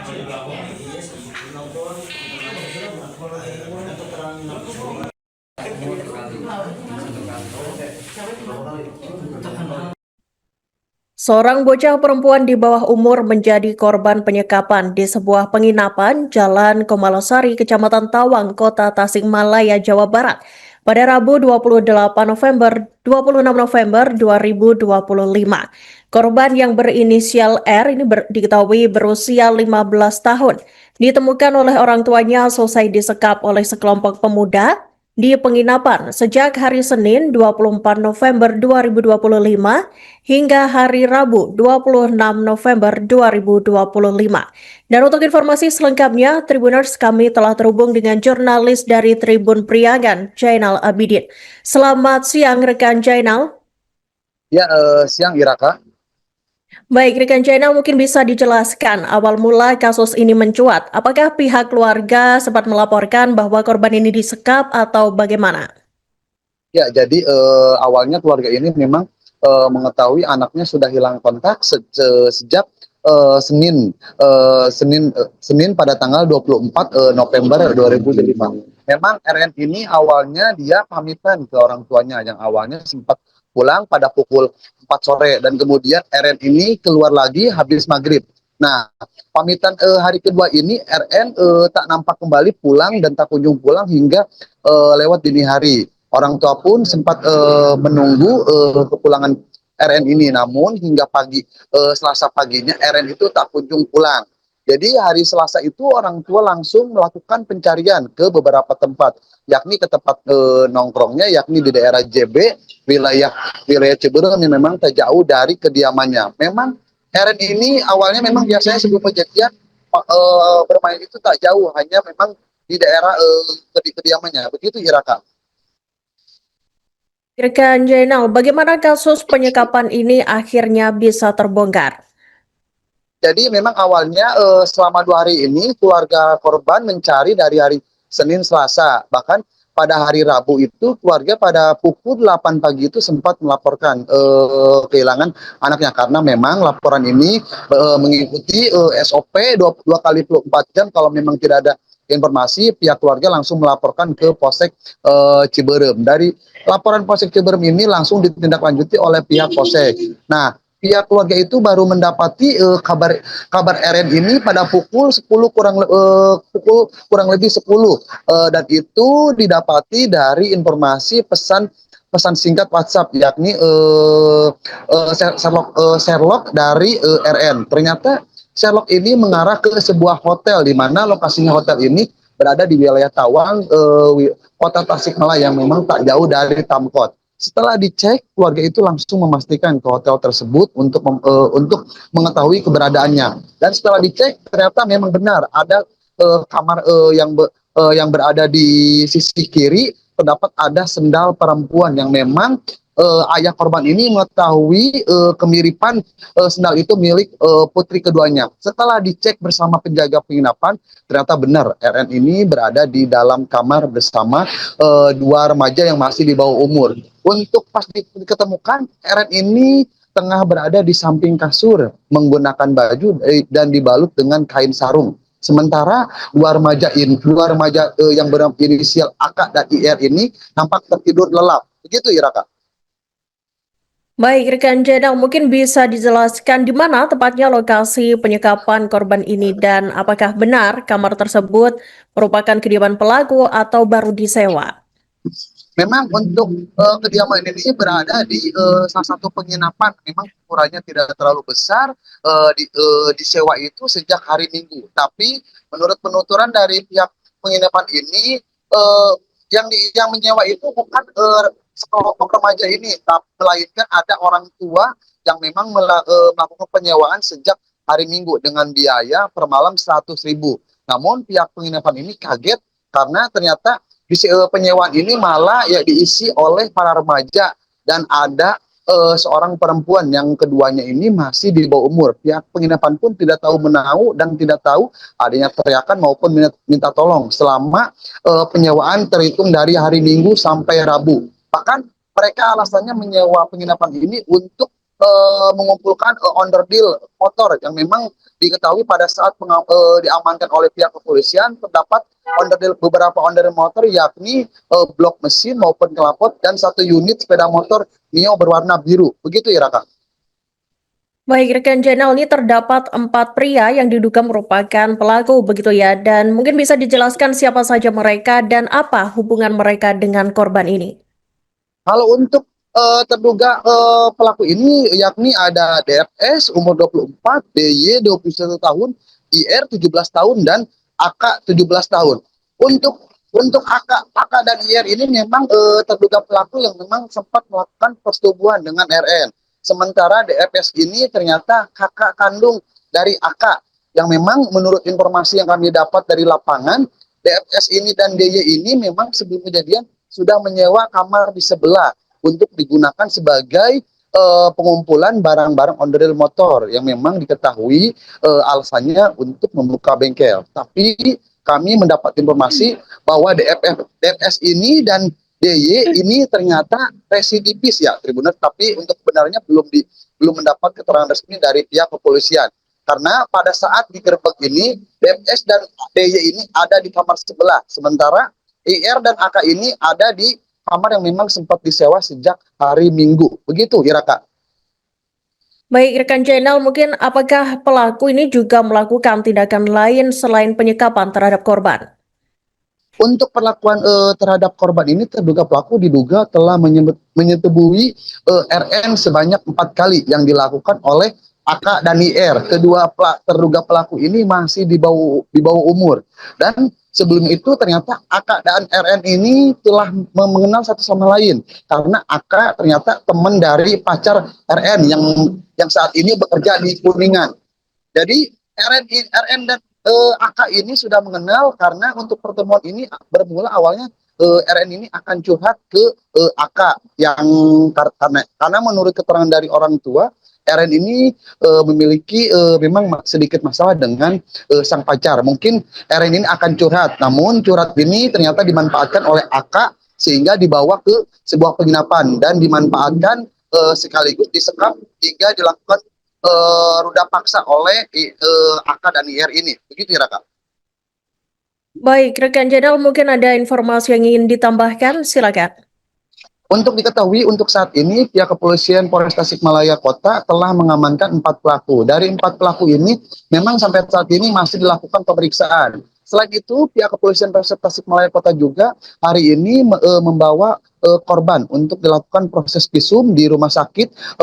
Seorang bocah perempuan di bawah umur menjadi korban penyekapan di sebuah penginapan Jalan Komalosari, Kecamatan Tawang, Kota Tasikmalaya, Jawa Barat pada Rabu 26 November 2025. Korban yang berinisial R ini diketahui berusia 15 tahun. Ditemukan oleh orang tuanya selesai disekap oleh sekelompok pemuda di penginapan sejak hari Senin 24 November 2025 hingga hari Rabu 26 November 2025. Dan untuk informasi selengkapnya, Tribuners, kami telah terhubung dengan jurnalis dari Tribun Priangan, Jainal Abidin. Selamat siang rekan Jainal. Ya, siang Iraka. Baik, rekan Jainal, mungkin bisa dijelaskan awal mula kasus ini mencuat. Apakah pihak keluarga sempat melaporkan bahwa korban ini disekap atau bagaimana? Ya, jadi awalnya keluarga ini memang mengetahui anaknya sudah hilang kontak sejak Senin pada tanggal 24 November 2005. Memang RN ini awalnya dia pamitan ke orang tuanya yang awalnya sempat pulang pada pukul 4 sore dan kemudian RN ini keluar lagi habis maghrib. Nah, pamitan hari kedua ini RN tak nampak kembali pulang dan tak kunjung pulang hingga lewat dini hari. Orang tua pun sempat menunggu kepulangan RN ini, namun hingga Selasa paginya RN itu tak kunjung pulang. Jadi hari Selasa itu orang tua langsung melakukan pencarian ke beberapa tempat, yakni ke tempat nongkrongnya, yakni di daerah JB, wilayah Ciberem yang memang tak jauh dari kediamannya. Memang RN ini awalnya memang biasanya sebelum kejadian bermain itu tak jauh, hanya memang di daerah kediamannya. Begitu Iraka. Rekan Jainal, bagaimana kasus penyekapan ini akhirnya bisa terbongkar? Jadi memang awalnya selama 2 hari ini keluarga korban mencari dari hari Senin, Selasa. Bahkan pada hari Rabu itu keluarga pada pukul 8 pagi itu sempat melaporkan kehilangan anaknya. Karena memang laporan ini mengikuti SOP 2 kali 24 jam. Kalau memang tidak ada informasi, pihak keluarga langsung melaporkan ke Polsek Ciberem. Dari laporan Polsek Ciberem ini langsung ditindaklanjuti oleh pihak Polsek. Nah, pihak keluarga itu baru mendapati kabar RN ini pada pukul 10 kurang lebih 10 dan itu didapati dari informasi pesan singkat WhatsApp, yakni Sherlock dari RN. Ternyata Sherlock ini mengarah ke sebuah hotel di mana lokasinya hotel ini berada di wilayah Tawang, Kota Tasikmalaya yang memang tak jauh dari Tamkot. Setelah dicek, keluarga itu langsung memastikan ke hotel tersebut untuk mengetahui keberadaannya. Dan setelah dicek, ternyata memang benar ada kamar yang berada di sisi kiri, terdapat ada sendal perempuan yang memang ayah korban ini mengetahui kemiripan sendal itu milik putri keduanya. Setelah dicek bersama penjaga penginapan, ternyata benar RN ini berada di dalam kamar bersama 2 remaja yang masih di bawah umur. Untuk pas diketemukan, RN ini tengah berada di samping kasur menggunakan baju dan dibalut dengan kain sarung. Sementara dua remaja yang berinisial AK dan IR ini nampak tertidur lelap. Begitu Iraka. Baik, rekan Jainal, mungkin bisa dijelaskan di mana tepatnya lokasi penyekapan korban ini dan apakah benar kamar tersebut merupakan kediaman pelaku atau baru disewa? Memang untuk kediaman ini berada di salah satu penginapan, memang ukurannya tidak terlalu besar, disewa itu sejak hari Minggu. Tapi menurut penuturan dari pihak penginapan ini, yang menyewa itu bukan sekelompok remaja ini, tapi melainkan ada orang tua yang memang melakukan penyewaan sejak hari Minggu dengan biaya per malam 100.000. Namun pihak penginapan ini kaget karena ternyata penyewaan ini malah ya diisi oleh para remaja dan ada seorang perempuan yang keduanya ini masih di bawah umur. Pihak penginapan pun tidak tahu menahu dan tidak tahu adanya teriakan maupun minta tolong selama penyewaan terhitung dari hari Minggu sampai Rabu. Bahkan mereka alasannya menyewa penginapan ini untuk mengumpulkan onderdil motor yang memang diketahui pada saat diamankan oleh pihak kepolisian terdapat beberapa onderdil motor yakni blok mesin maupun knalpot dan satu unit sepeda motor Mio berwarna biru. Begitu ya Raka. Baik, rekan Jenal, ini terdapat 4 pria yang diduga merupakan pelaku, begitu ya. Dan mungkin bisa dijelaskan siapa saja mereka dan apa hubungan mereka dengan korban ini. Kalau untuk terduga pelaku ini yakni ada DFS umur 24, DY 21 tahun, IR 17 tahun dan AK 17 tahun. Untuk AK dan IR ini memang terduga pelaku yang memang sempat melakukan persetubuhan dengan RN. Sementara DFS ini ternyata kakak kandung dari AK yang memang menurut informasi yang kami dapat dari lapangan, DFS ini dan DY ini memang sebelum kejadian sudah menyewa kamar di sebelah untuk digunakan sebagai pengumpulan barang-barang onderdil motor yang memang diketahui alasannya untuk membuka bengkel. Tapi kami mendapat informasi bahwa DFS ini dan DY ini ternyata residivis ya Tribuners, tapi untuk kebenarannya belum mendapat keterangan resmi dari pihak kepolisian. Karena pada saat digerebek ini DFS dan DY ini ada di kamar sebelah, sementara IR dan AK ini ada di kamar yang memang sempat disewa sejak hari Minggu. Begitu, Iraka. Baik, rekan Jenal, mungkin apakah pelaku ini juga melakukan tindakan lain selain penyekapan terhadap korban? Untuk perlakuan terhadap korban ini, terduga pelaku diduga telah menyetubui RN sebanyak 4 kali yang dilakukan oleh AK dan IR. Kedua terduga pelaku ini masih di bawah umur. Dan sebelum itu ternyata AK dan RN ini telah mengenal satu sama lain. Karena AK ternyata teman dari pacar RN yang saat ini bekerja di Kuningan. Jadi RN dan AK ini sudah mengenal karena untuk pertemuan ini bermula awalnya RN ini akan curhat ke AK yang karena menurut keterangan dari orang tua RN ini memiliki memang sedikit masalah dengan sang pacar. Mungkin RN ini akan curhat, namun curhat ini ternyata dimanfaatkan oleh AK sehingga dibawa ke sebuah penginapan dan dimanfaatkan sekaligus disekap hingga dilakukan ruda paksa oleh AK dan IR ini. Begitu ya, Raka. Baik, rekan Jenal, mungkin ada informasi yang ingin ditambahkan, silakan. Untuk diketahui, untuk saat ini pihak kepolisian Polres Tasikmalaya Kota telah mengamankan 4 pelaku. Dari 4 pelaku ini, memang sampai saat ini masih dilakukan pemeriksaan. Selain itu, pihak kepolisian Polres Tasikmalaya Kota juga hari ini membawa korban untuk dilakukan proses visum di rumah sakit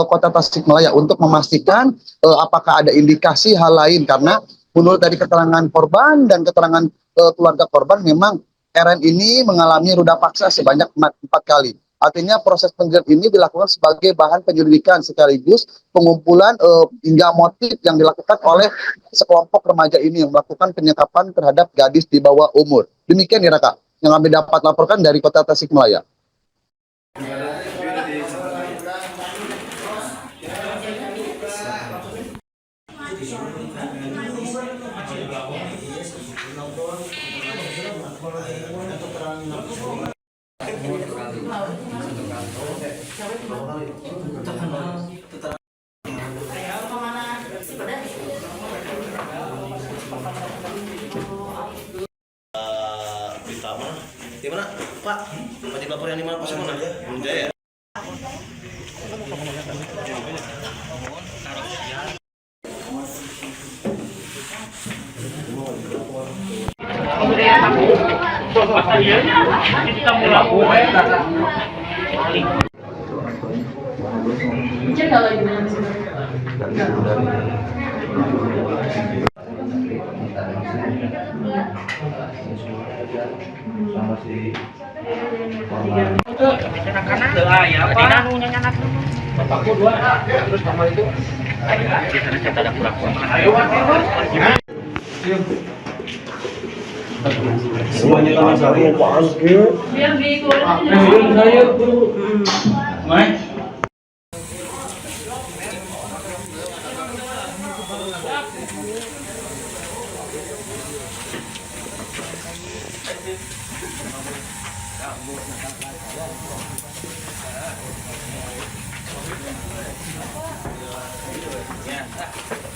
Kota Tasikmalaya untuk memastikan apakah ada indikasi hal lain, karena menurut dari keterangan korban dan keterangan keluarga korban memang RN ini mengalami ruda paksa sebanyak 4 kali. Artinya proses penyelidikan ini dilakukan sebagai bahan penyelidikan sekaligus pengumpulan hingga motif yang dilakukan oleh sekelompok remaja ini yang melakukan penyekapan terhadap gadis di bawah umur. Demikian ya Raka, yang kami dapat laporkan dari Kota Tasikmalaya. Di mana, Pak? Wajib lapor yang di mana, Pak? Mana? Ya. Semuanya tangan saya apaan biar digoreng saya Ya.